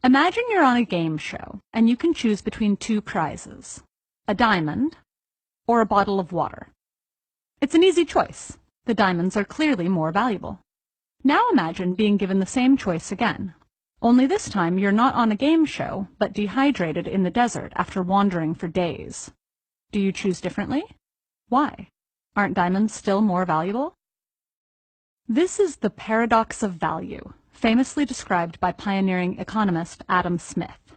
Imagine you're on a game show and you can choose between two prizes, a diamond or a bottle of water. It's an easy choice. The diamonds are clearly more valuable. Now imagine being given the same choice again. Only this time you're not on a game show, but dehydrated in the desert after wandering for days. Do you choose differently? Why? Aren't diamonds still more valuable? This is the paradox of value, famously described by pioneering economist Adam Smith.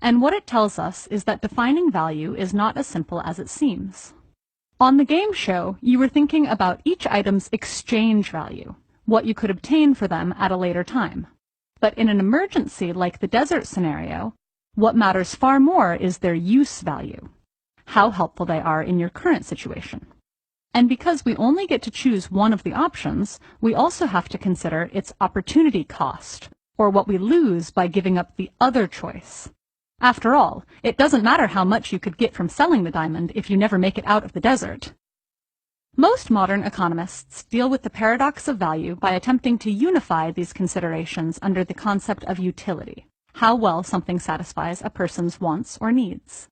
And what it tells us is that defining value is not as simple as it seems. On the game show, you were thinking about each item's exchange value, what you could obtain for them at a later time. But in an emergency like the desert scenario, what matters far more is their use value, how helpful they are in your current situation. And because we only get to choose one of the options, we also have to consider its opportunity cost, or what we lose by giving up the other choice. After all, it doesn't matter how much you could get from selling the diamond if you never make it out of the desert. Most modern economists deal with the paradox of value by attempting to unify these considerations under the concept of utility, how well something satisfies a person's wants or needs.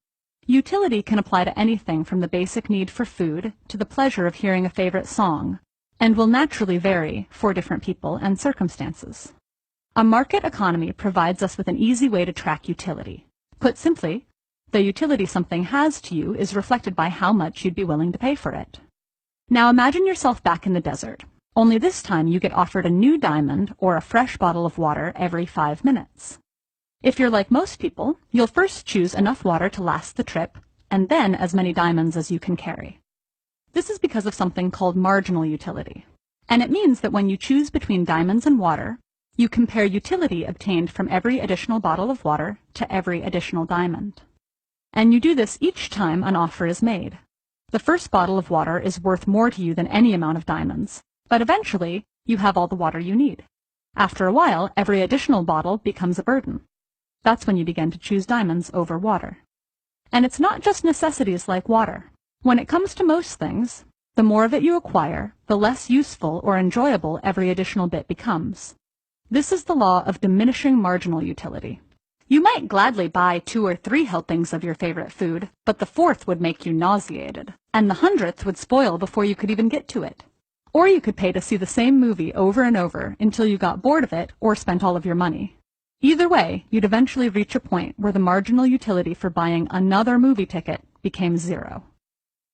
Utility can apply to anything from the basic need for food to the pleasure of hearing a favorite song, and will naturally vary for different people and circumstances. A market economy provides us with an easy way to track utility. Put simply, the utility something has to you is reflected by how much you'd be willing to pay for it. Now imagine yourself back in the desert, only this time you get offered a new diamond or a fresh bottle of water every 5 minutes. If you're like most people, you'll first choose enough water to last the trip, and then as many diamonds as you can carry. This is because of something called marginal utility, and it means that when you choose between diamonds and water, you compare utility obtained from every additional bottle of water to every additional diamond. And you do this each time an offer is made. The first bottle of water is worth more to you than any amount of diamonds, but eventually you have all the water you need. After a while, every additional bottle becomes a burden. That's when you begin to choose diamonds over water. And it's not just necessities like water. When it comes to most things, the more of it you acquire, the less useful or enjoyable every additional bit becomes. This is the law of diminishing marginal utility. You might gladly buy 2 or 3 helpings of your favorite food, but the 4th would make you nauseated, and the 100th would spoil before you could even get to it. Or you could pay to see the same movie over and over until you got bored of it or spent all of your money. Either way, you'd eventually reach a point where the marginal utility for buying another movie ticket became 0.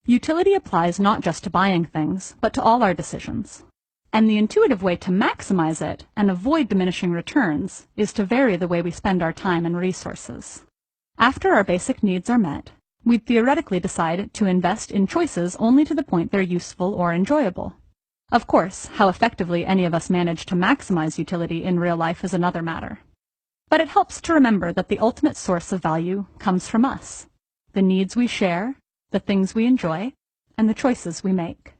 Utility applies not just to buying things, but to all our decisions. And the intuitive way to maximize it and avoid diminishing returns is to vary the way we spend our time and resources. After our basic needs are met, we'd theoretically decide to invest in choices only to the point they're useful or enjoyable. Of course, how effectively any of us manage to maximize utility in real life is another matter. But it helps to remember that the ultimate source of value comes from us, the needs we share, the things we enjoy, and the choices we make.